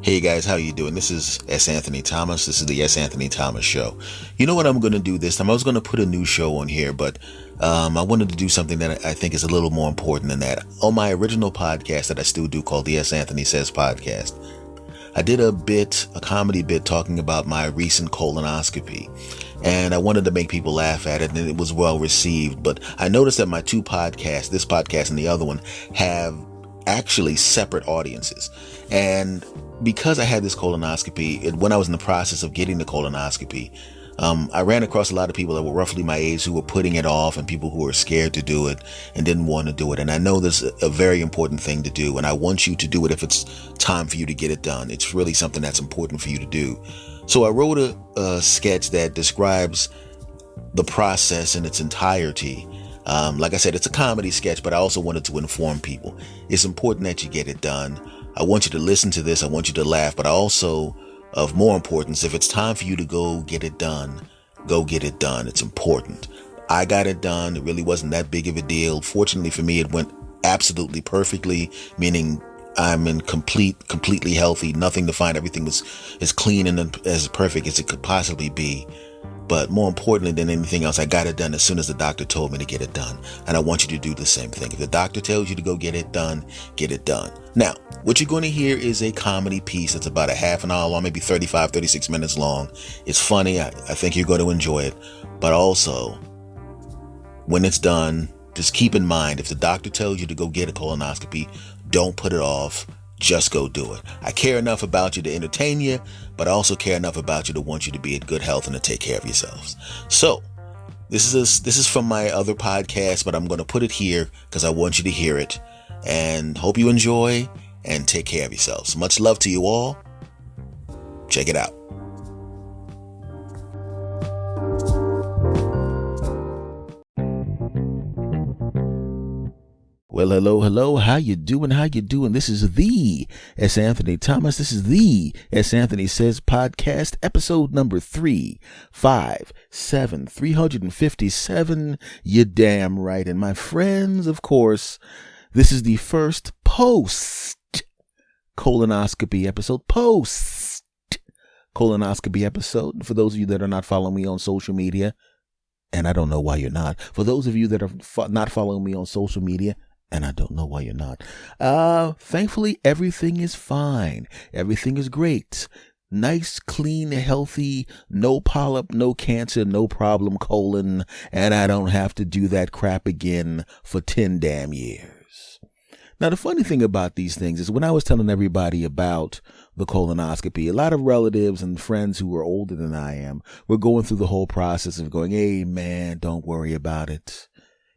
Hey guys, how you doing? This is S. Anthony Thomas. This is the S. Anthony Thomas Show. You know what I'm going to do this time? I was going to put a new show on here, but I wanted to do something that I think is a little more important than that. On my original podcast that I still do called the S. Anthony Says Podcast, I did a comedy bit talking about my recent colonoscopy. And I wanted to make people laugh at it, and it was well received. But I noticed that my two podcasts, this podcast and the other one, have actually separate audiences. And because I had this colonoscopy, when I was in the process of getting the colonoscopy, I ran across a lot of people that were roughly my age who were putting it off, and people who were scared to do it and didn't want to do it. And I know this is a very important thing to do, and I want you to do it if it's time for you to get it done. It's really something that's important for you to do. So I wrote a sketch that describes the process in its entirety. Like I said, it's a comedy sketch, but I also wanted to inform people. It's important that you get it done. I want you to listen to this. I want you to laugh, but I also, of more importance, if it's time for you to go get it done, go get it done. It's important. I got it done. It really wasn't that big of a deal. Fortunately for me, it went absolutely perfectly, meaning I'm in completely healthy, nothing to find. Everything was as clean and as perfect as it could possibly be. But more importantly than anything else, I got it done as soon as the doctor told me to get it done. And I want you to do the same thing. If the doctor tells you to go get it done, get it done. Now, what you're going to hear is a comedy piece that's about a half an hour long, maybe 35, 36 minutes long. It's funny. I think you're going to enjoy it. But also, when it's done, just keep in mind, if the doctor tells you to go get a colonoscopy, don't put it off. Just go do it. I care enough about you to entertain you, but I also care enough about you to want you to be in good health and to take care of yourselves. So this is from my other podcast, but I'm going to put it here because I want you to hear it, and hope you enjoy and take care of yourselves. Much love to you all. Check it out. Well, hello. How you doing? This is the S. Anthony Thomas. This is the S. Anthony Says Podcast, episode number 357. You damn right. And my friends, of course, this is the first post-colonoscopy episode. For those of you that are not following me on social media, and I don't know why you're not. For those of you that are not following me on social media, and I don't know why you're not. Thankfully, everything is fine. Everything is great. Nice, clean, healthy, no polyp, no cancer, no problem colon, and I don't have to do that crap again for 10 damn years. Now, the funny thing about these things is when I was telling everybody about the colonoscopy, a lot of relatives and friends who were older than I am were going through the whole process of going, hey, man, don't worry about it.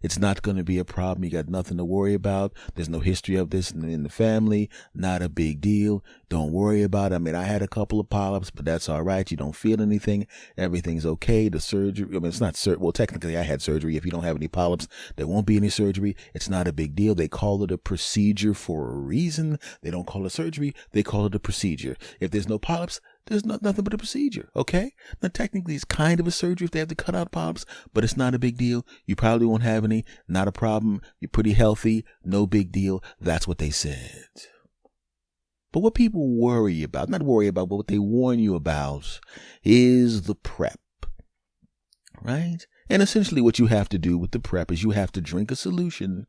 It's not going to be a problem. You got nothing to worry about. There's no history of this in the family. Not a big deal. Don't worry about it. I mean, I had a couple of polyps, but that's all right. You don't feel anything. Everything's okay. The surgery, I mean, it's not well, technically I had surgery. If you don't have any polyps, there won't be any surgery. It's not a big deal. They call it a procedure for a reason. They don't call it surgery. They call it a procedure. If there's no polyps, there's nothing but a procedure, okay? Now, technically, it's kind of a surgery if they have to cut out polyps, but it's not a big deal. You probably won't have any. Not a problem. You're pretty healthy. No big deal. That's what they said. But what people not worry about, but what they warn you about is the prep, right? And essentially what you have to do with the prep is you have to drink a solution,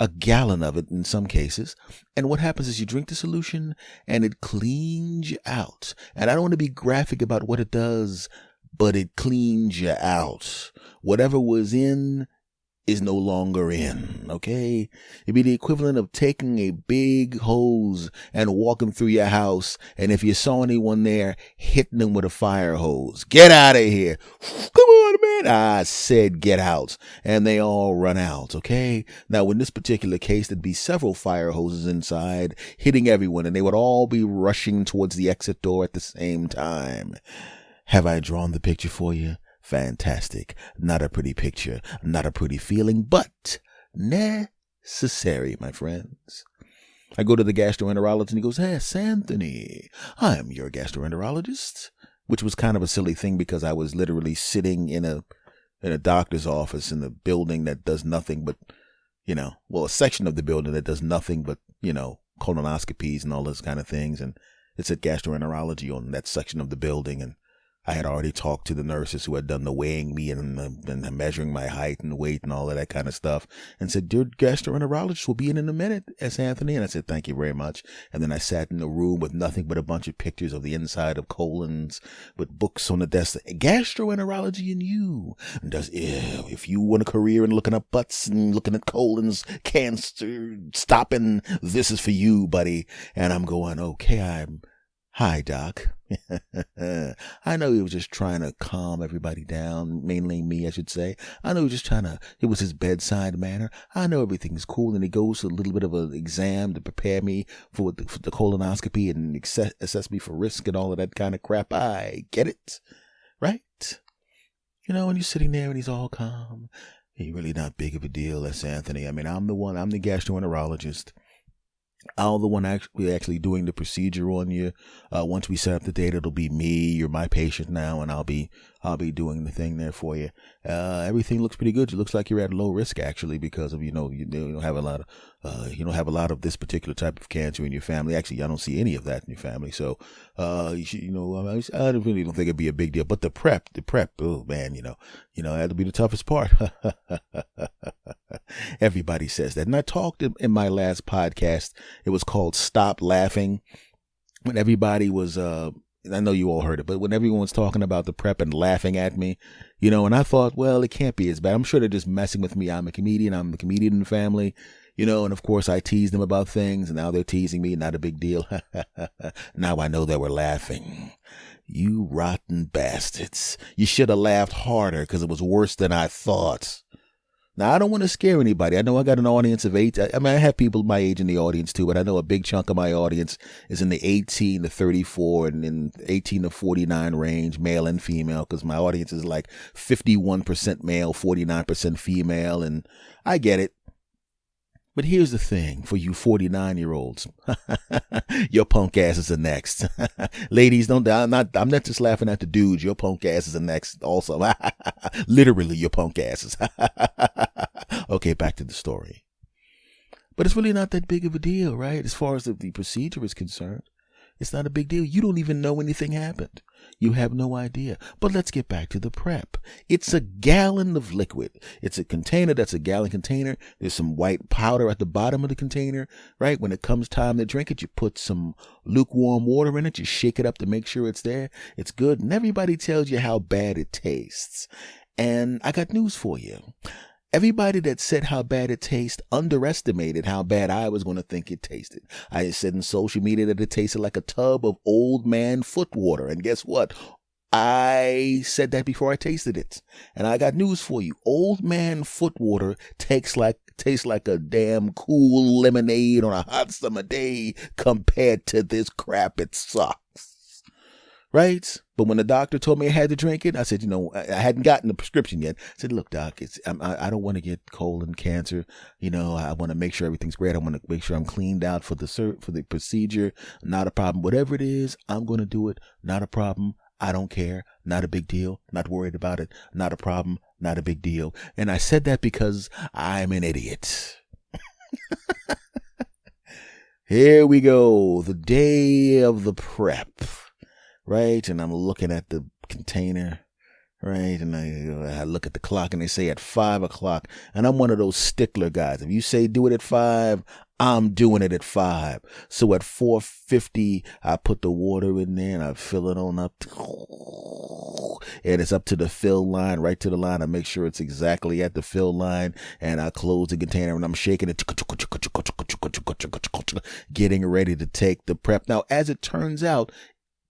a gallon of it in some cases. And what happens is you drink the solution and it cleans you out. And I don't want to be graphic about what it does, but it cleans you out. Whatever was in is no longer in, okay? It'd be the equivalent of taking a big hose and walking through your house, and if you saw anyone there, hitting them with a fire hose. Get out of here. Come on, man. I said get out. And they all run out, okay? Now, in this particular case, there'd be several fire hoses inside, hitting everyone, and they would all be rushing towards the exit door at the same time. Have I drawn the picture for you? Fantastic. Not a pretty picture, not a pretty feeling, but necessary, my friends. I go to the gastroenterologist and he goes, hey, Anthony, I'm your gastroenterologist, which was kind of a silly thing because I was literally sitting in a doctor's office in a building that does nothing but, a section of the building that does nothing but, colonoscopies and all those kind of things. And It said gastroenterology on that section of the building, and I had already talked to the nurses who had done the weighing me and measuring my height and weight and all of that kind of stuff, and said, "Your gastroenterologist will be in a minute, S. Anthony." And I said, "Thank you very much." And then I sat in a room with nothing but a bunch of pictures of the inside of colons, with books on the desk. Gastroenterology and you. If you want a career in looking up butts and looking at colons, cancer, stopping, this is for you, buddy. And I'm going, okay, hi, Doc. I know he was just trying to calm everybody down, mainly me, I should say. I know he was just it was his bedside manner. I know everything's cool, and he goes to a little bit of an exam to prepare me for the colonoscopy and assess me for risk and all of that kind of crap. I get it, right? And you're sitting there and he's all calm. He's really not big of a deal, S. Anthony. I mean, I'm the gastroenterologist. I'm the one actually doing the procedure on you. Once we set up the date, it'll be me. You're my patient now, and I'll be doing the thing there for you. Everything looks pretty good. It looks like you're at low risk actually, because of you don't have a lot of this particular type of cancer in your family. Actually, I don't see any of that in your family. So, I really don't think it'd be a big deal. But the prep, oh man, that'll be the toughest part. Everybody says that. And I talked in my last podcast, it was called Stop Laughing, when everybody was, I know you all heard it, but when everyone was talking about the prep and laughing at me, and I thought, well, it can't be as bad. I'm sure they're just messing with me. I'm a comedian in the family, and of course I teased them about things, and now they're teasing me. Not a big deal. Now I know they were laughing. You rotten bastards. You should have laughed harder, because it was worse than I thought. Now, I don't want to scare anybody. I know I got an audience of 8. I have people my age in the audience too, but I know a big chunk of my audience is in the 18 to 34 and in 18 to 49 range, male and female, because my audience is like 51% male, 49% female, and I get it. But here's the thing for you 49-year-olds. Your punk asses are next. Ladies, I'm not just laughing at the dudes. Your punk asses are next also. Literally, your punk asses. Okay, back to the story. But it's really not that big of a deal, right? As far as the procedure is concerned. It's not a big deal. You don't even know anything happened. You have no idea. But let's get back to the prep. It's a gallon of liquid. It's a container that's a gallon container. There's some white powder at the bottom of the container, right? When it comes time to drink it, you put some lukewarm water in it. You shake it up to make sure it's there. It's good. And everybody tells you how bad it tastes. And I got news for you. Everybody that said how bad it tastes underestimated how bad I was going to think it tasted. I said in social media that it tasted like a tub of old man foot water. And guess what? I said that before I tasted it. And I got news for you. Old man foot water tastes like a damn cool lemonade on a hot summer day compared to this crap. It sucks. Right? But when the doctor told me I had to drink it, I said, I hadn't gotten the prescription yet. I said, look, doc, I don't want to get colon cancer. I want to make sure everything's great. I want to make sure I'm cleaned out for the procedure. Not a problem. Whatever it is, I'm going to do it. Not a problem. I don't care. Not a big deal. Not worried about it. Not a problem. Not a big deal. And I said that because I'm an idiot. Here we go. The day of the prep. Right, and I'm looking at the container, right, and I look at the clock, and they say at 5 o'clock, and I'm one of those stickler guys. If you say do it at 5, I'm doing it at 5. So at 4:50, I put the water in there, and I fill it on up, and it's up to the fill line, right to the line. I make sure it's exactly at the fill line, and I close the container, and I'm shaking it, getting ready to take the prep. Now, as it turns out,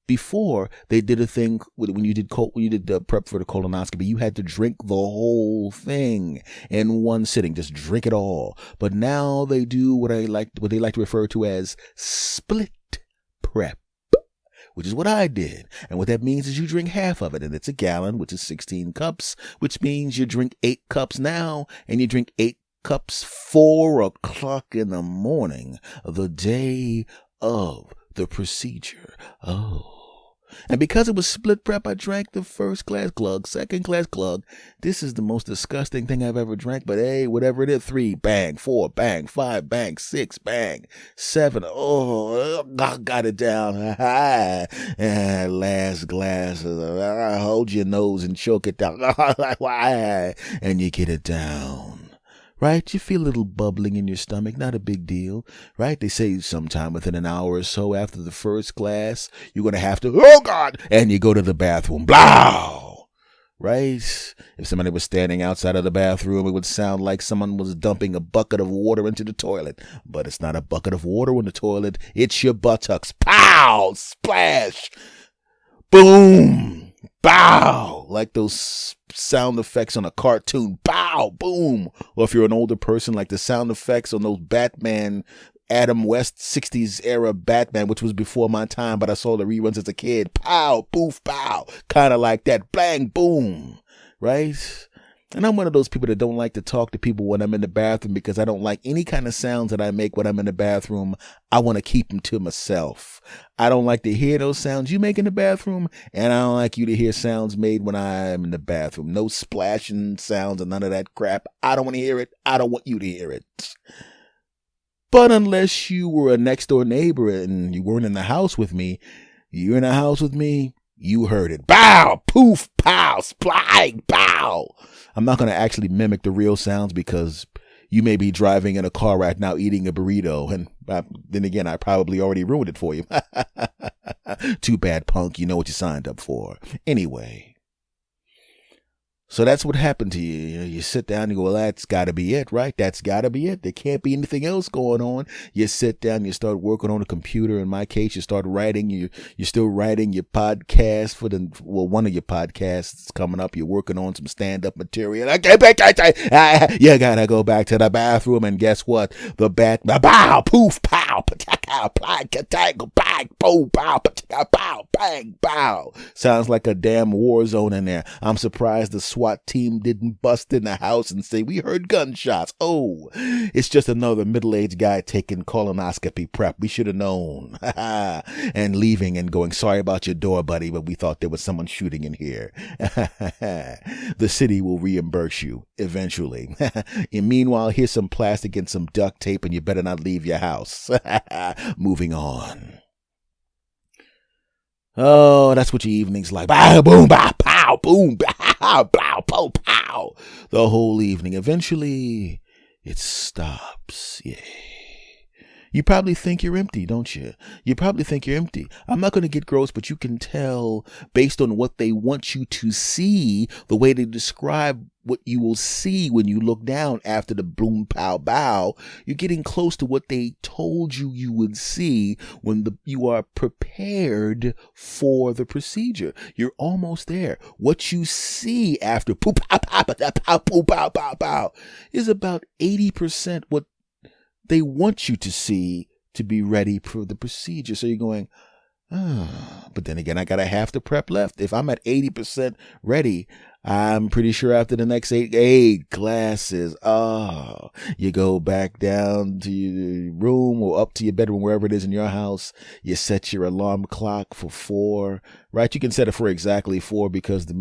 before they did a thing when you did the prep for the colonoscopy, you had to drink the whole thing in one sitting, just drink it all. But now they do what they like to refer to as split prep, which is what I did. And what that means is you drink half of it, and it's a gallon, which is 16 cups, which means you drink 8 cups now, and you drink 8 cups 4 o'clock in the morning, the day of the procedure. Oh. And because it was split prep, I drank the first class glug, second class glug. This is the most disgusting thing I've ever drank, but hey, whatever it is, 3, bang, 4, bang, 5, bang, 6, bang, 7, oh, I got it down. And last glass, hold your nose and choke it down. And you get it down. Right? You feel a little bubbling in your stomach. Not a big deal. Right? They say sometime within an hour or so after the first glass, you're going to have to, oh God, and you go to the bathroom. Blow! Right? If somebody was standing outside of the bathroom, it would sound like someone was dumping a bucket of water into the toilet. But it's not a bucket of water in the toilet. It's your buttocks. Pow! Splash! Boom! Bow! Like those sound effects on a cartoon. Bow! Boom! Or if you're an older person, like the sound effects on those Batman, Adam West 60s era Batman, which was before my time, but I saw the reruns as a kid. Pow! Poof! Pow! Kind of like that. Bang! Boom! Right? And I'm one of those people that don't like to talk to people when I'm in the bathroom because I don't like any kind of sounds that I make when I'm in the bathroom. I want to keep them to myself. I don't like to hear those sounds you make in the bathroom, and I don't like you to hear sounds made when I'm in the bathroom. No splashing sounds and none of that crap. I don't want to hear it. I don't want you to hear it. But unless you were a next door neighbor and you weren't in the house with me, you're in the house with me, you heard it. Bow, poof, pow, splag, bow. I'm not going to actually mimic the real sounds because you may be driving in a car right now eating a burrito. And then again, I probably already ruined it for you. Too bad, punk. You know what you signed up for. Anyway. So that's what happened to you. You sit down and you go, well, that's got to be it, right? That's got to be it. There can't be anything else going on. You sit down, you start working on a computer. In my case, you start writing. You're still writing your podcast one of your podcasts is coming up. You're working on some stand-up material. You got to go back to the bathroom. And guess what? Bow, poof, pow, bang, boom, bow, bow, bang, bow. Sounds like a damn war zone in there. I'm surprised the SWAT team didn't bust in the house and say, we heard gunshots. Oh, it's just another middle-aged guy taking colonoscopy prep. We should have known. And leaving and going, sorry about your door, buddy, but we thought there was someone shooting in here. The city will reimburse you eventually. And meanwhile, here's some plastic and some duct tape, and you better not leave your house. Moving on. Oh, that's what your evening's like. Bow, boom, bow, pow, boom, bow, bow, pow, pow. The whole evening. Eventually, it stops. Yeah. You probably think you're empty, don't you? You probably think you're empty. I'm not going to get gross, but you can tell based on what they want you to see, the way they describe what you will see when you look down after the boom, pow, bow. You're getting close to what they told you you would see when you are prepared for the procedure. You're almost there. What you see after poop, pow, pow, pow, pow, pow, pow, pow, is about 80% what they want you to see to be ready for the procedure. So you're going, but then again, I got a half the prep left. If I'm at 80% ready, I'm pretty sure after the next eight classes, you go back down to your room or up to your bedroom, wherever it is in your house. You set your alarm clock for 4, right? You can set it for exactly 4 because the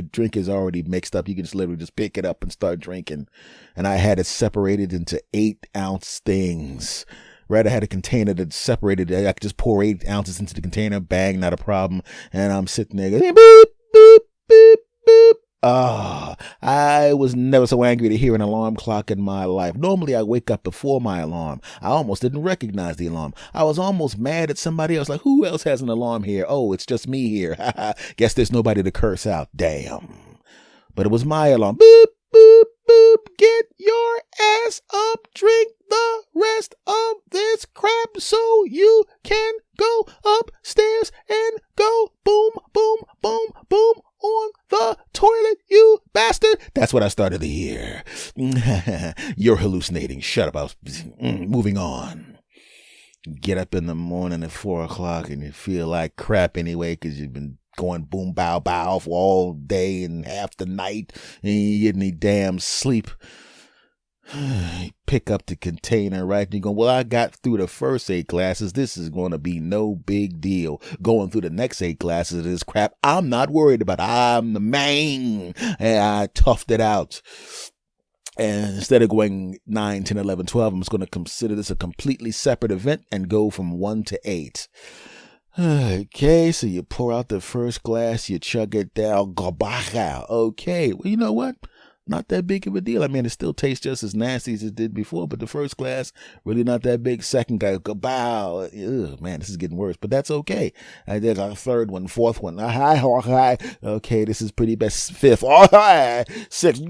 drink is already mixed up. You can just literally just pick it up and start drinking. And I had it separated into 8-ounce things. Right, I had a container that separated. I could just pour 8 ounces into the container. Bang, not a problem. And I'm sitting there going, boop, boop, boop, boop. I was never so angry to hear an alarm clock in my life. Normally, I wake up before my alarm. I almost didn't recognize the alarm. I was almost mad at somebody else. Like, who else has an alarm here? Oh, it's just me here. Guess there's nobody to curse out. Damn. But it was my alarm. Boop, boop, boop. Get your ass up. Drink the rest of this crap so you can go upstairs and go boom, boom, boom, boom on the toilet, you bastard. That's what I started to hear. You're hallucinating. Shut up. Moving on. Get up in the morning at 4 o'clock and you feel like crap anyway because you've been going boom, bow, bow for all day and half the night and you get any damn sleep. Pick up the container, right? And you go, well, I got through the first 8 glasses. This is going to be no big deal. Going through the next 8 glasses of this crap, I'm not worried about it. I'm the man. And I toughed it out. And instead of going 9, 10, 11, 12, I'm just going to consider this a completely separate event and go from 1 to 8. Okay, so you pour out the first glass, you chug it down, okay, well, you know what? Not that big of a deal. I mean, it still tastes just as nasty as it did before, but the first glass, really not that big. Second guy, kabow. Ugh, man, this is getting worse, but that's okay. I did a third one, fourth one. Okay, this is pretty best. Fifth, sixth,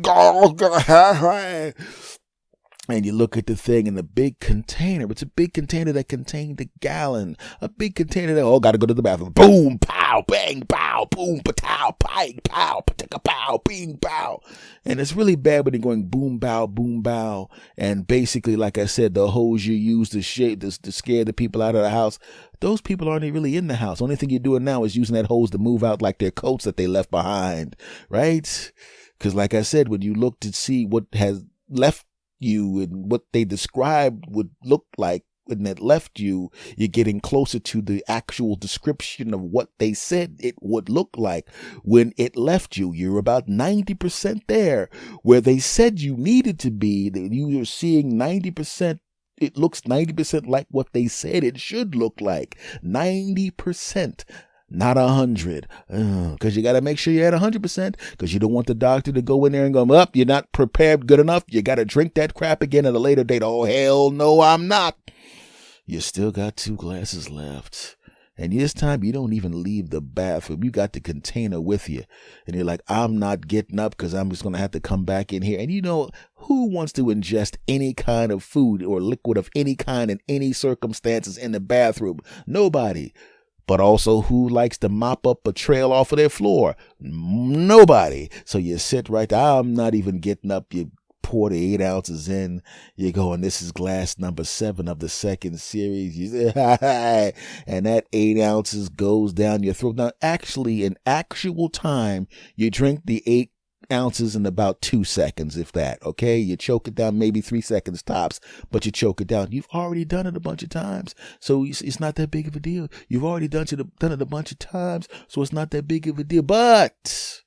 and you look at the thing in the big container. It's a big container that contained a gallon. A big container that, gotta go to the bathroom. Boom, pow, bang, pow, boom, patow, pang, pow, patika, pow, bing, pow. And it's really bad when you're going boom, bow. And basically, like I said, the hose you use to scare the people out of the house, those people aren't really in the house. Only thing you're doing now is using that hose to move out like their coats that they left behind, right? Because like I said, when you look to see what has left you and what they described would look like when it left you, you're getting closer to the actual description of what they said it would look like when it left you. You're about 90% there where they said you needed to be. You are seeing 90%. It looks 90% like what they said it should look like. 90%. Not 100, because you got to make sure you're at 100%, because you don't want the doctor to go in there and go, up, you're not prepared good enough. You got to drink that crap again at a later date. Oh, hell no, I'm not. You still got 2 glasses left. And this time you don't even leave the bathroom. You got the container with you. And you're like, I'm not getting up because I'm just going to have to come back in here. And you know, who wants to ingest any kind of food or liquid of any kind in any circumstances in the bathroom? Nobody. But also, who likes to mop up a trail off of their floor? Nobody. So you sit right there. I'm not even getting up. You pour the 8 ounces in. You're going, this is glass number 7 of the second series. You say, and that 8 ounces goes down your throat. Now, actually, in actual time, you drink the 8 ounces in about 2 seconds, if that. Okay, you choke it down, maybe 3 seconds tops, but you choke it down. You've already done it a bunch of times, so it's not that big of a deal. You've already done it a bunch of times, so it's not that big of a deal. But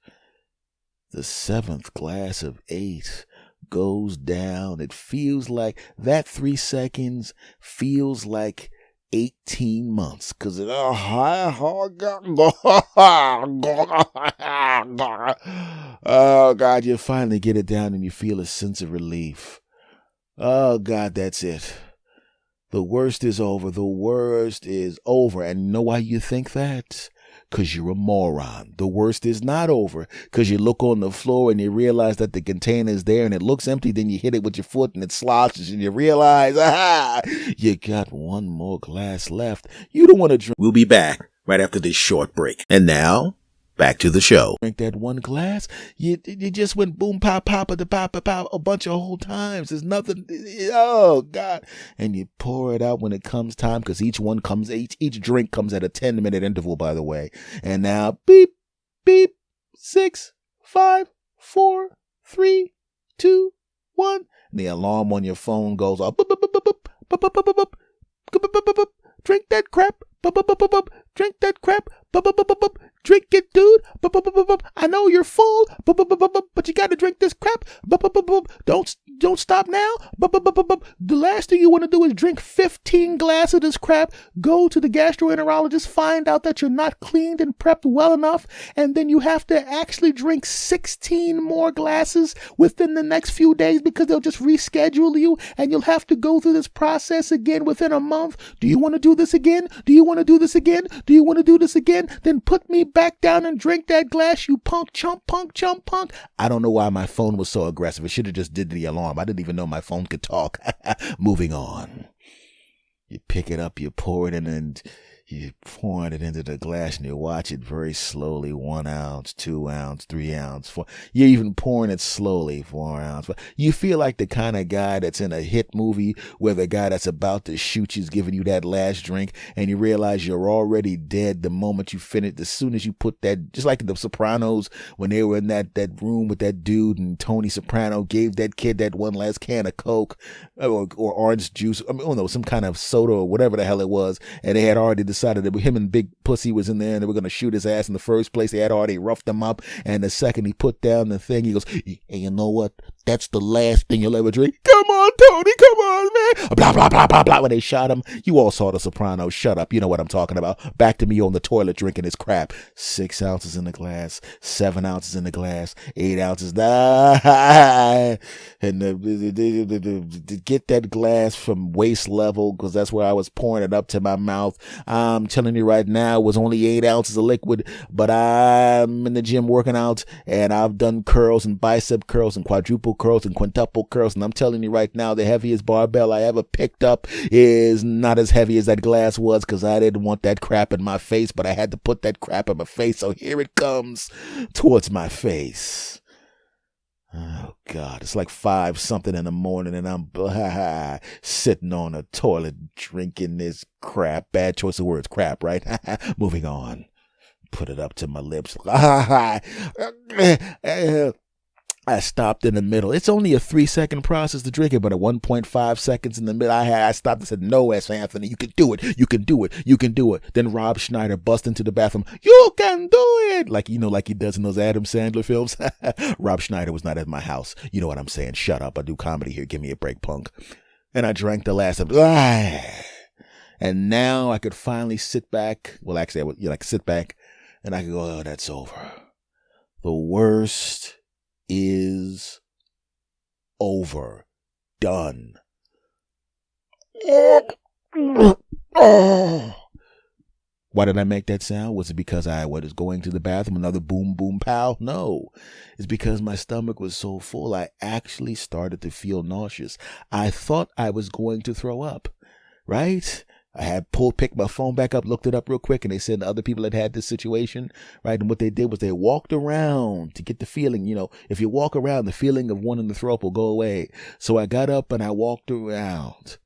the 7th glass of 8 goes down. It feels like that 3 seconds feels like 18 months, because oh God, you finally get it down and you feel a sense of relief. Oh God, that's it. The worst is over. The worst is over. And you know why you think that? Because you're a moron. The worst is not over, because you look on the floor and you realize that the container is there and it looks empty. Then you hit it with your foot and it sloshes and you realize, you got 1 more glass left. You don't want to drink. We'll be back right after this short break. And now, back to the show. Drink that 1 glass. You just went boom, pow, pow, pow, a bunch of whole times. There's nothing. Oh God. And you pour it out when it comes time, because each drink comes at a 10-minute interval, by the way. And now, beep, beep, 6, 5, 4, 3, 2, 1. And the alarm on your phone goes off. Drink that crap. Drink that crap. Drink it, dude. I know you're full, but you gotta drink this crap. Don't stop now. The last thing you want to do is drink 15 glasses of this crap. Go to the gastroenterologist, find out that you're not cleaned and prepped well enough, and then you have to actually drink 16 more glasses within the next few days, because they'll just reschedule you, and you'll have to go through this process again within a month. Do you want to do this again? Do you want to do this again? Do you want to do this again? Then put me back down and drink that glass, you punk, chump, punk, chump, punk. I don't know why my phone was so aggressive. It should have just did the alarm. I didn't even know my phone could talk. Moving on. You pick it up, you pour it in, and You're pouring it into the glass and you watch it very slowly. 1 ounce, 2 ounce, 3 ounce, 4. You're even pouring it slowly. 4 ounce. You feel like the kind of guy that's in a hit movie where the guy that's about to shoot you is giving you that last drink and you realize you're already dead the moment you finish. As soon as you put that, just like the Sopranos when they were in that room with that dude and Tony Soprano gave that kid that one last can of Coke or orange juice. I mean, oh no, some kind of soda or whatever the hell it was. And they had already decided that him and Big Pussy was in there and they were going to shoot his ass in the first place. They had already roughed him up. And the second he put down the thing, he goes, hey, you know what? That's the last thing you'll ever drink. Come on, Tony. Come on, man. Blah, blah, blah, blah, blah. When they shot him, you all saw The Sopranos. Shut up. You know what I'm talking about. Back to me on the toilet drinking his crap. 6 ounces in the glass, 7 ounces in the glass, 8 ounces. And to get that glass from waist level, because that's where I was pouring it up to my mouth. I'm telling you right now, it was only 8 ounces of liquid, but I'm in the gym working out and I've done curls and bicep curls and quadruple curls and quintuple curls. And I'm telling you right now, the heaviest barbell I ever picked up is not as heavy as that glass was because I didn't want that crap in my face, but I had to put that crap in my face. So here it comes towards my face. Oh God, it's like 5 something in the morning and I'm sitting on a toilet drinking this crap. Bad choice of words, crap, right? Moving on. Put it up to my lips. I stopped in the middle. It's only a 3-second process to drink it, but at 1.5 seconds in the middle, I stopped and said, no, S. Anthony, you can do it. You can do it. You can do it. Then Rob Schneider bust into the bathroom. You can do it. Like he does in those Adam Sandler films. Rob Schneider was not at my house. You know what I'm saying? Shut up. I do comedy here. Give me a break, punk. And I drank the last of it. And now I could finally sit back. Well, actually, I would sit back and I could go, oh, that's over. The worst is over. Done. Why did I make that sound? Was it because I was going to the bathroom, another boom, boom, pow? No. It's because my stomach was so full, I actually started to feel nauseous. I thought I was going to throw up, right? I had picked my phone back up, looked it up real quick, and they said other people had this situation, right? And what they did was they walked around to get the feeling, if you walk around, the feeling of wanting to throw up will go away. So I got up and I walked around.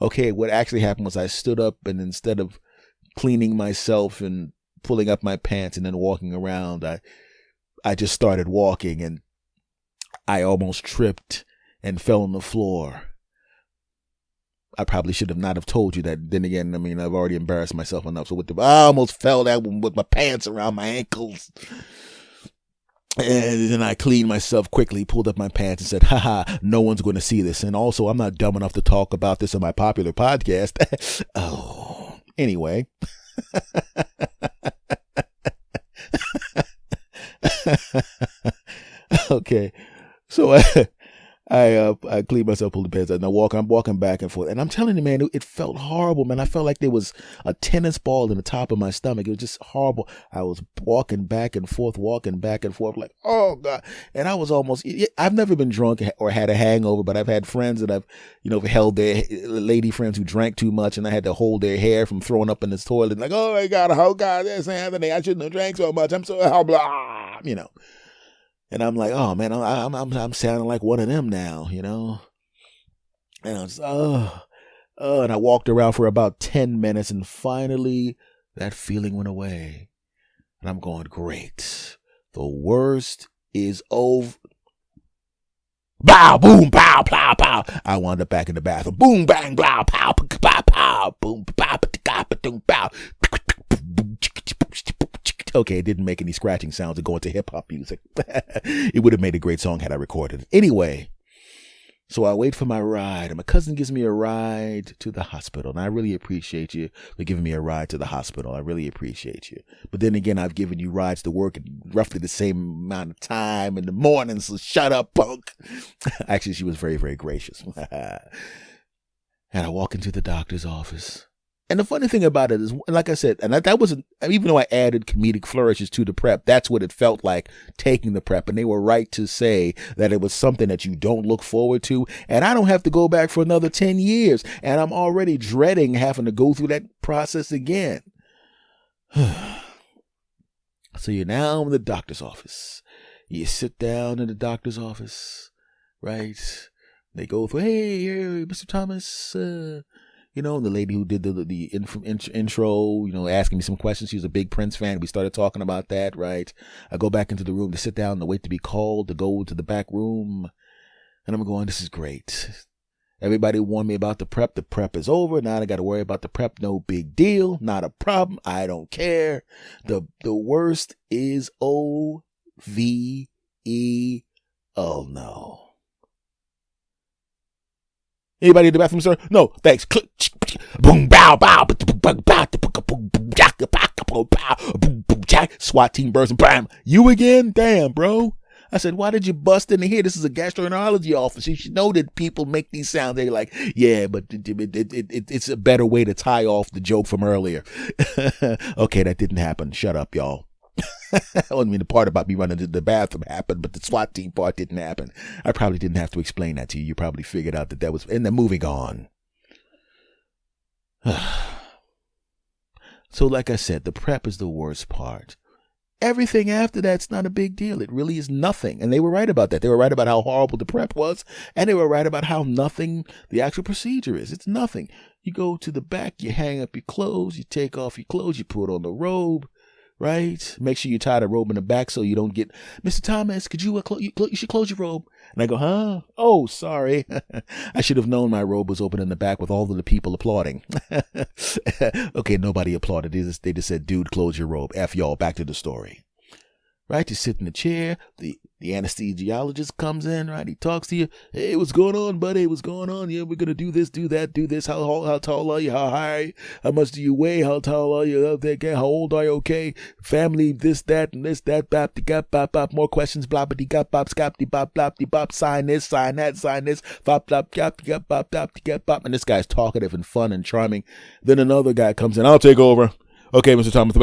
Okay, what actually happened was I stood up and instead of cleaning myself and pulling up my pants and then walking around, I just started walking and I almost tripped and fell on the floor. I probably should have not have told you that. Then again, I mean, I've already embarrassed myself enough. So I almost fell down with my pants around my ankles. And then I cleaned myself quickly, pulled up my pants and said, haha, no one's going to see this. And also, I'm not dumb enough to talk about this on my popular podcast. Oh, anyway. Okay. So I cleaned myself, pulled the pants out, and I'm walking back and forth. And I'm telling you, man, it felt horrible, man. I felt like there was a tennis ball in the top of my stomach. It was just horrible. I was walking back and forth, like, oh God. And I was I've never been drunk or had a hangover, but I've had friends that I've, held their lady friends who drank too much, and I had to hold their hair from throwing up in this toilet. Like, oh God, this Anthony, I shouldn't have drank so much. I'm so, blah, And I'm like, oh man, I'm sounding like one of them now, And I was, and I walked around for about 10 minutes, and finally that feeling went away. And I'm going, great. The worst is over. Bow, boom, pow, plow, pow. I wound up back in the bathroom. Boom, bang, blow, pow, pow, pow, boom, pow, pow. Okay, it didn't make any scratching sounds to go into hip-hop music. It would have made a great song had I recorded it. Anyway, so I wait for my ride, and my cousin gives me a ride to the hospital, and I really appreciate you for giving me a ride to the hospital. I really appreciate you. But then again, I've given you rides to work at roughly the same amount of time in the morning, so shut up, punk. Actually, she was very, very gracious. And I walk into the doctor's office. And the funny thing about it is, like I said, and that wasn't, even though I added comedic flourishes to the prep, that's what it felt like taking the prep. And they were right to say that it was something that you don't look forward to. And I don't have to go back for another 10 years. And I'm already dreading having to go through that process again. So you're now in the doctor's office. You sit down in the doctor's office, right? They go through, hey, Mr. Thomas, the lady who did the intro, asking me some questions. She was a big Prince fan. We started talking about that, right? I go back into the room to sit down and wait to be called to go to the back room. And I'm going, this is great. Everybody warned me about the prep. The prep is over. Now I got to worry about the prep. No big deal. Not a problem. I don't care. The worst is OVE. Oh, no. Anybody in the bathroom, sir? No, thanks. Click. Boom, bow, bow. SWAT team bursts and bam. You again? Damn, bro. I said, why did you bust in here? This is a gastroenterology office. You should know that people make these sounds. They're like, yeah, but it's a better way to tie off the joke from earlier. Okay, that didn't happen. Shut up, y'all. I mean, the part about me running to the bathroom happened, but the SWAT team part didn't happen. I probably didn't have to explain that to you. You probably figured out that was, and then moving on. So like I said, the prep is the worst part. Everything after that's not a big deal. It really is nothing. And they were right about that. They were right about how horrible the prep was. And they were right about how nothing the actual procedure is. It's nothing. You go to the back, you hang up your clothes, you take off your clothes, you put on the robe, right? Make sure you tie the robe in the back so you don't get, Mr. Thomas, could you should close your robe. And I go, huh? Oh, sorry. I should have known my robe was open in the back with all of the people applauding. Okay, nobody applauded. They just said, dude, close your robe. F y'all, back to the story. Right? You sit in the chair. The anesthesiologist comes in, right? He talks to you. Hey, what's going on, buddy? What's going on? Yeah, we're going to do this, do that, do this. How tall are you? How high? How much do you weigh? How tall are you? How old are you? Okay. Family, this, that, and this, that, bop, gap, bop, bop. More questions, bloppity, gap, bop, scapty, bop, bloppity, bop. Sign this, sign that, sign this. Bop, blop, gap, gap, bop, gap, bop. And this guy's talkative and fun and charming. Then another guy comes in. I'll take over. Okay, Mr. Thomas.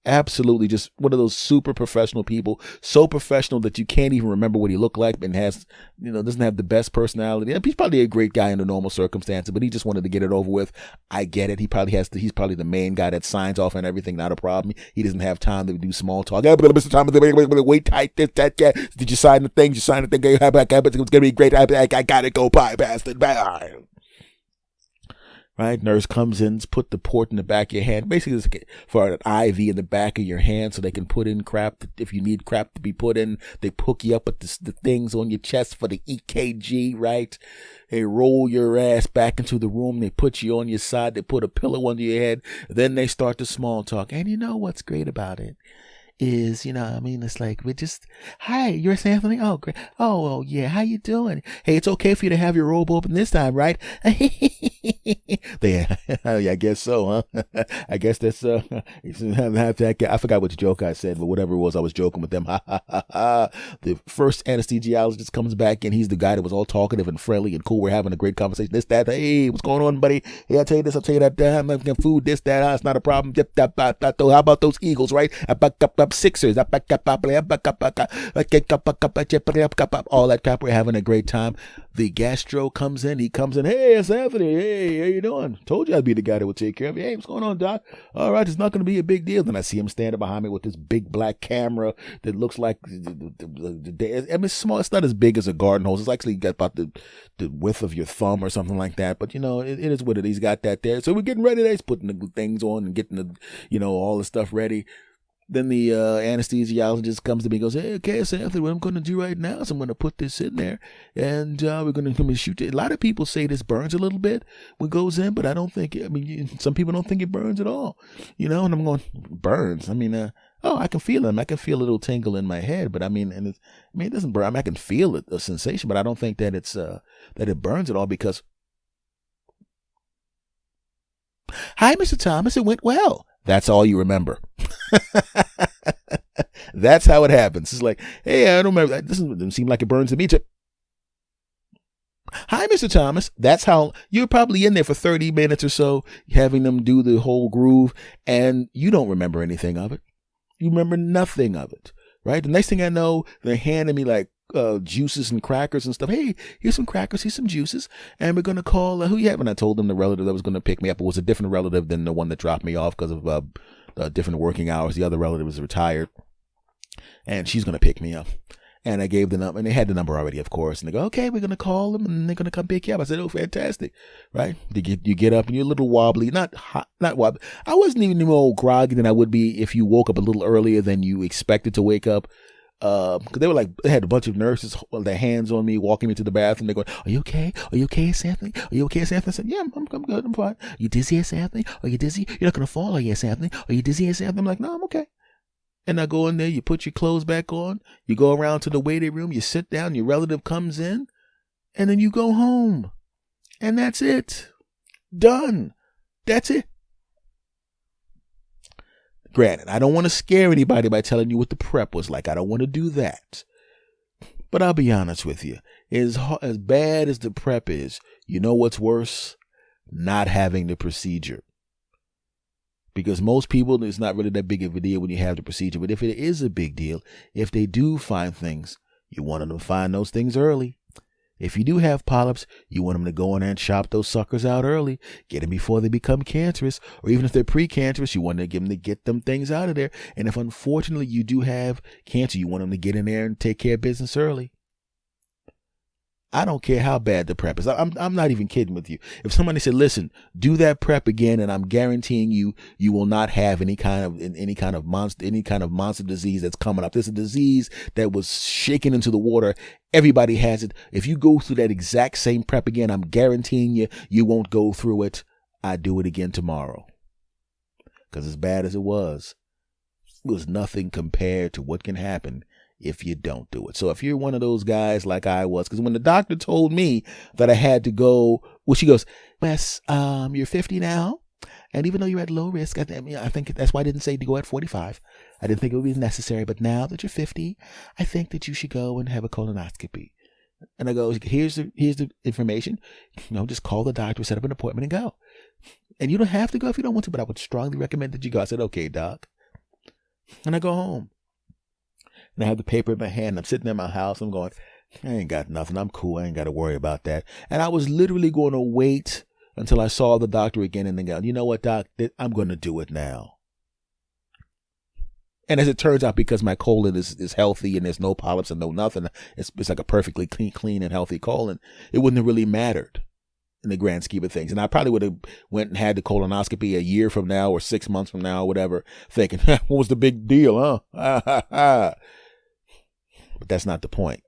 Absolutely, just one of those super professional people, so professional that you can't even remember what he looked like, and has, doesn't have the best personality. He's probably a great guy under normal circumstances, but he just wanted to get it over with. I get it. He's probably the main guy that signs off on everything. Not a problem. He doesn't have time to do small talk. Mr. Thomas, wait tight. This, that, yeah. Did you sign the thing? It's gonna be great. I gotta go. Bye, bastard. Bye. Right, nurse comes in, put the port in the back of your hand. Basically, it's for an IV in the back of your hand, so they can put in crap if you need crap to be put in. They hook you up with the things on your chest for the EKG. Right, they roll your ass back into the room. They put you on your side. They put a pillow under your head. Then they start the small talk. And you know what's great about it is, it's like, hi, you're Anthony? Oh, great. Oh, yeah. How you doing? Hey, it's okay for you to have your robe open this time, right? I guess so, huh? I guess that's, I forgot which joke I said, but whatever it was, I was joking with them. The first anesthesiologist comes back and he's the guy that was all talkative and friendly and cool. We're having a great conversation. This, that, hey, what's going on, buddy? Hey, I'll tell you this, I'll tell you that, I'm making food, this, that, it's not a problem. How about those Eagles, right? Sixers, all that crap. We're having a great time. The gastro comes in. He comes in. Hey, it's Anthony. Hey, how you doing? Told you I'd be the guy that would take care of you. Hey, what's going on, Doc? All right, it's not going to be a big deal. Then I see him standing behind me with this big black camera that looks like it's small. It's not as big as a garden hose. It's actually got about the width of your thumb or something like that. But it is what it is. He's got that there. So we're getting ready. He's putting the things on and getting the all the stuff ready. Then the anesthesiologist comes to me and goes, hey, okay, so Anthony, what I'm going to do right now is I'm going to put this in there and we're going to shoot it. A lot of people say this burns a little bit when it goes in, but I don't think, some people don't think it burns at all, and I'm going, burns. I can feel it. I can feel a little tingle in my head, but it doesn't burn. I can feel it, a sensation, but I don't think that it's, that it burns at all because, hi, Mr. Thomas, it went well. That's all you remember. That's how it happens. It's like, hey, I don't remember. This doesn't seem like it burns to me. Hi, Mr. Thomas. That's how you're probably in there for 30 minutes or so, having them do the whole groove, and you don't remember anything of it. You remember nothing of it, right? The next thing I know, they're handing me like juices and crackers and stuff. Hey, here's some crackers, here's some juices, and we're going to call, who you have? And I told them the relative that was going to pick me up. It was a different relative than the one that dropped me off because of different working hours. The other relative was retired, and she's going to pick me up. And I gave the number, and they had the number already, of course. And they go, okay, we're going to call them, and they're going to come pick you up. I said, oh, fantastic, right? You get up, and you're a little wobbly, not wobbly. I wasn't even more groggy than I would be if you woke up a little earlier than you expected to wake up. Because they had a bunch of nurses with their hands on me, walking me to the bathroom. They're going, are you okay? Are you okay, S. Anthony? Are you okay, S. Anthony? I said, yeah, I'm good, I'm fine. Are you dizzy, S. Anthony? Are you dizzy? You're not going to fall, are you, S. Anthony? Are you dizzy, S. Anthony? I'm like, no, I'm okay. And I go in there, you put your clothes back on, you go around to the waiting room, you sit down, your relative comes in, and then you go home. And that's it. Done. That's it. Granted, I don't want to scare anybody by telling you what the prep was like. I don't want to do that. But I'll be honest with you. As bad as the prep is, you know what's worse? Not having the procedure. Because most people, it's not really that big of a deal when you have the procedure. But if it is a big deal, if they do find things, you want them to find those things early. If you do have polyps, you want them to go in there and chop those suckers out early. Get them before they become cancerous. Or even if they're precancerous, you want to get them things out of there. And if unfortunately you do have cancer, you want them to get in there and take care of business early. I don't care how bad the prep is. I'm not even kidding with you. If somebody said, listen, do that prep again, and I'm guaranteeing you will not have any kind of monster disease that's coming up. There's a disease that was shaken into the water. Everybody has it. If you go through that exact same prep again, I'm guaranteeing you won't go through it. I do it again tomorrow. Because as bad as it was nothing compared to what can happen if you don't do it. So if you're one of those guys like I was, because when the doctor told me that I had to go, well, she goes, Wes, you're 50 now, and even though you're at low risk, I think that's why I didn't say to go at 45. I didn't think it would be necessary, but now that you're 50, I think that you should go and have a colonoscopy. And I go, here's the information. Just call the doctor, set up an appointment, and go. And you don't have to go if you don't want to, but I would strongly recommend that you go. I said, okay, doc. And I go home. And I have the paper in my hand. I'm sitting in my house. I'm going, I ain't got nothing. I'm cool. I ain't got to worry about that. And I was literally going to wait until I saw the doctor again and then go, you know what, doc? I'm going to do it now. And as it turns out, because my colon is healthy and there's no polyps and no nothing, it's like a perfectly clean and healthy colon. It wouldn't have really mattered in the grand scheme of things. And I probably would have went and had the colonoscopy a year from now or 6 months from now or whatever, thinking, what was the big deal, huh? But that's not the point.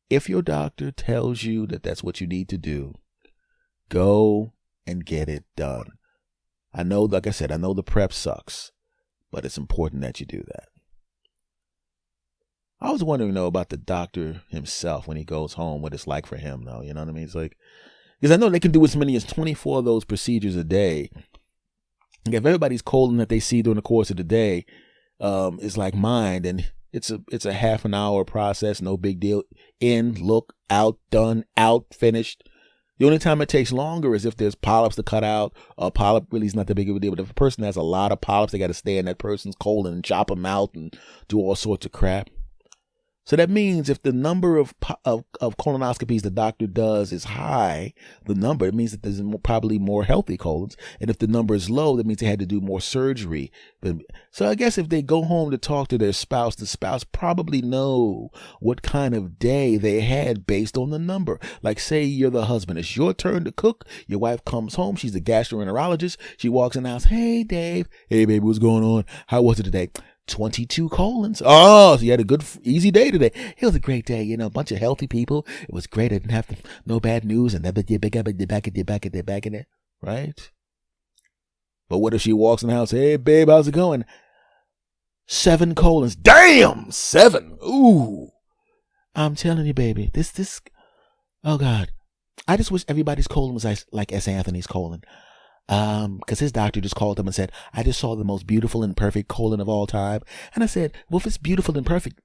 If your doctor tells you that that's what you need to do, go and get it done. I know, like I said, I know the prep sucks, but it's important that you do that. I was wondering, about the doctor himself when he goes home, what it's like for him, though. You know what I mean? It's like, because I know they can do as many as 24 of those procedures a day. If everybody's colon that they see during the course of the day is like mine, and it's a half an hour process, no big deal. In, look, out, done, out, finished. The only time it takes longer is if there's polyps to cut out. A polyp really is not that big of a deal. But if a person has a lot of polyps, they got to stay in that person's colon and chop them out and do all sorts of crap. So that means if the number of colonoscopies the doctor does is high, it means that there's probably more healthy colons. And if the number is low, that means they had to do more surgery. So I guess if they go home to talk to their spouse, the spouse probably know what kind of day they had based on the number. Like, say you're the husband. It's your turn to cook. Your wife comes home. She's a gastroenterologist. She walks in the house. Hey, Dave. Hey, baby, what's going on? How was it today? 22 colons. Oh, so you had a good, easy day today. It was a great day. A bunch of healthy people. It was great. I didn't have no bad news. And back in it. Right? But what if she walks in the house? Hey, babe, how's it going? 7 colons. Damn! 7. Ooh. I'm telling you, baby. This. Oh, God. I just wish everybody's colon was like S. Anthony's colon. Because his doctor just called him and said, I just saw the most beautiful and perfect colon of all time. And I said, well, if it's beautiful and perfect,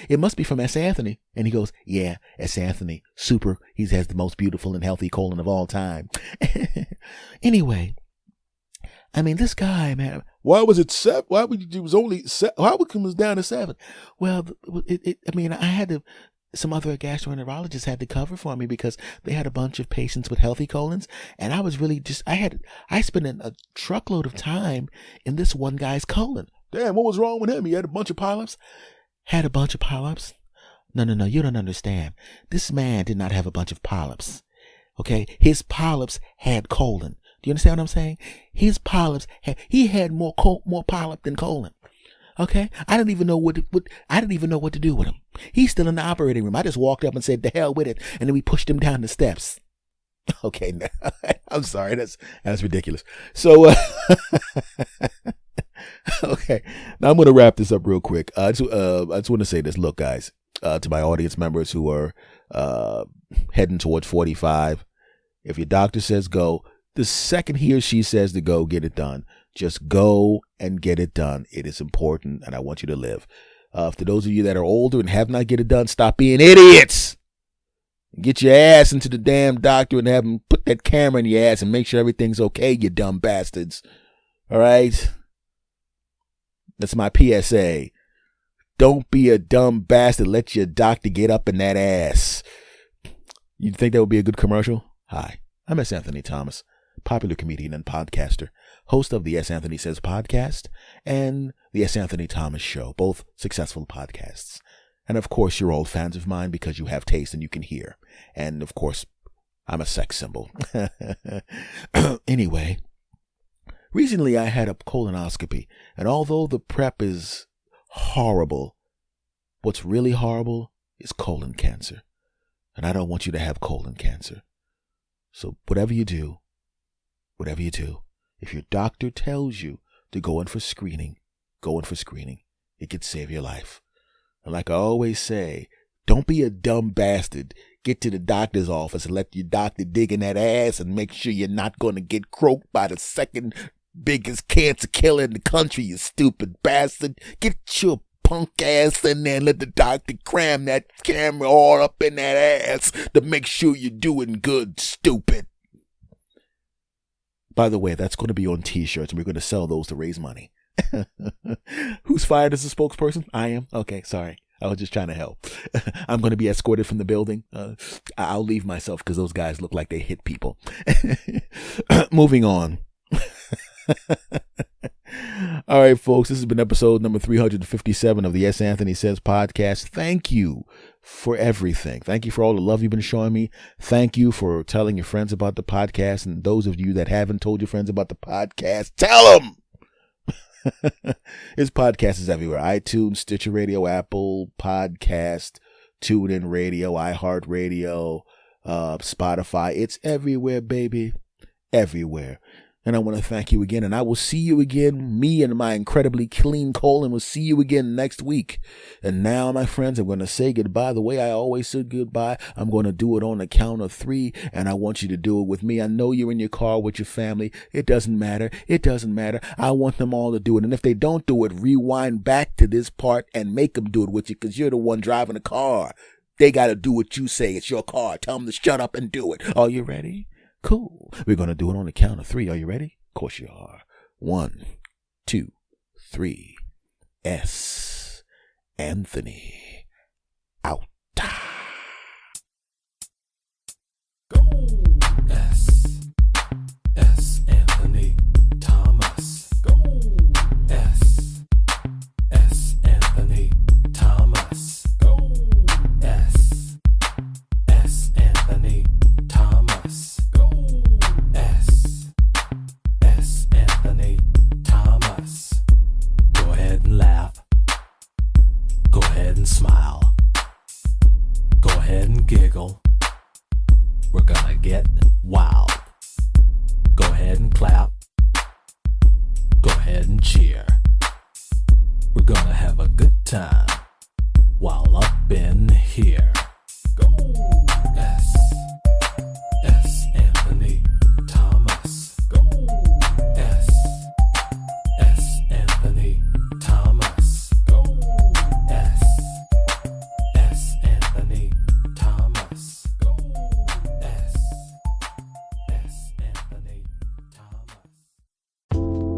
it must be from S. Anthony. And he goes, yeah, S. Anthony, super. He has the most beautiful and healthy colon of all time. Anyway, I mean, this guy, man, why was it 7? Why would it was only 7? How would it was down to 7? Well, I mean, I had to, some other gastroenterologists had to cover for me because they had a bunch of patients with healthy colons. And I was really I spent a truckload of time in this one guy's colon. Damn, what was wrong with him? He had a bunch of polyps? Had a bunch of polyps? No, you don't understand. This man did not have a bunch of polyps. Okay? His polyps had colon. Do you understand what I'm saying? His polyps he had more polyp than colon. Okay? I didn't even know what to do with him. He's still in the operating room. I just walked up and said, "The hell with it," and then we pushed him down the steps. Okay, now, I'm sorry. That's ridiculous. So, okay. Now I'm going to wrap this up real quick. I just want to say this. Look, guys, to my audience members who are heading towards 45, if your doctor says go, the second he or she says to go, get it done. Just go and get it done. It is important, and I want you to live. For those of you that are older and have not get it done, stop being idiots. Get your ass into the damn doctor and have him put that camera in your ass and make sure everything's okay, you dumb bastards. All right? That's my PSA. Don't be a dumb bastard. Let your doctor get up in that ass. You think that would be a good commercial? Hi, I'm S. Anthony Thomas, popular comedian and podcaster, host of the S. Anthony Says podcast and the S. Anthony Thomas Show, both successful podcasts. And of course, you're old fans of mine because you have taste and you can hear. And of course, I'm a sex symbol. Anyway, recently I had a colonoscopy, and although the prep is horrible, what's really horrible is colon cancer. And I don't want you to have colon cancer. So whatever you do, if your doctor tells you to go in for screening, go in for screening. It could save your life. And like I always say, don't be a dumb bastard. Get to the doctor's office and let your doctor dig in that ass and make sure you're not going to get croaked by the second biggest cancer killer in the country, you stupid bastard. Get your punk ass in there and let the doctor cram that camera all up in that ass to make sure you're doing good, stupid. By the way, that's going to be on t-shirts and we're going to sell those to raise money. Who's fired as a spokesperson? I am. Okay, sorry. I was just trying to help. I'm going to be escorted from the building. I'll leave myself because those guys look like they hit people. Moving on. All right, folks, this has been episode number 357 of the S. Anthony Says podcast. Thank you for everything. Thank you for all the love you've been showing me. Thank you for telling your friends about the podcast. And those of you that haven't told your friends about the podcast, tell them. His podcast is everywhere. iTunes, Stitcher Radio, Apple Podcast, TuneIn Radio, iHeartRadio, Spotify. It's everywhere, baby. Everywhere. And I want to thank you again. And I will see you again. Me and my incredibly clean colon will see you again next week. And now, my friends, I'm going to say goodbye the way I always say goodbye. I'm going to do it on the count of 3. And I want you to do it with me. I know you're in your car with your family. It doesn't matter. It doesn't matter. I want them all to do it. And if they don't do it, rewind back to this part and make them do it with you because you're the one driving the car. They got to do what you say. It's your car. Tell them to shut up and do it. Are you ready? Cool. We're going to do it on the count of 3. Are you ready? Of course you are. 1, 2, 3. S. Anthony. Out. Go. S. Anthony Thomas. Go. S. Anthony Thomas. Go. S. Anthony Thomas. Go. S. Anthony Thomas. Go ahead and laugh. Go ahead and smile. Go ahead and giggle. We're gonna get wild. Go ahead and clap. Go ahead and cheer. We're gonna have a good time while up in here. Go. S. Anthony Thomas. Go. S. Anthony Thomas. Go. S. Anthony Thomas. Go. S. Anthony Thomas.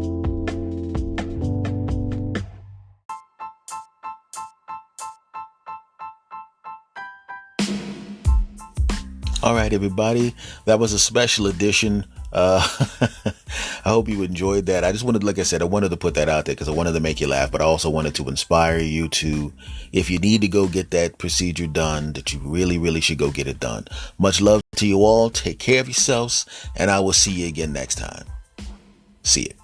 All right, everybody. That was a special edition. I hope you enjoyed that. I just wanted, like I said, I wanted to put that out there because I wanted to make you laugh, but I also wanted to inspire you to, if you need to go get that procedure done, that you really, really should go get it done. Much love to you all. Take care of yourselves, and I will see you again next time. See you.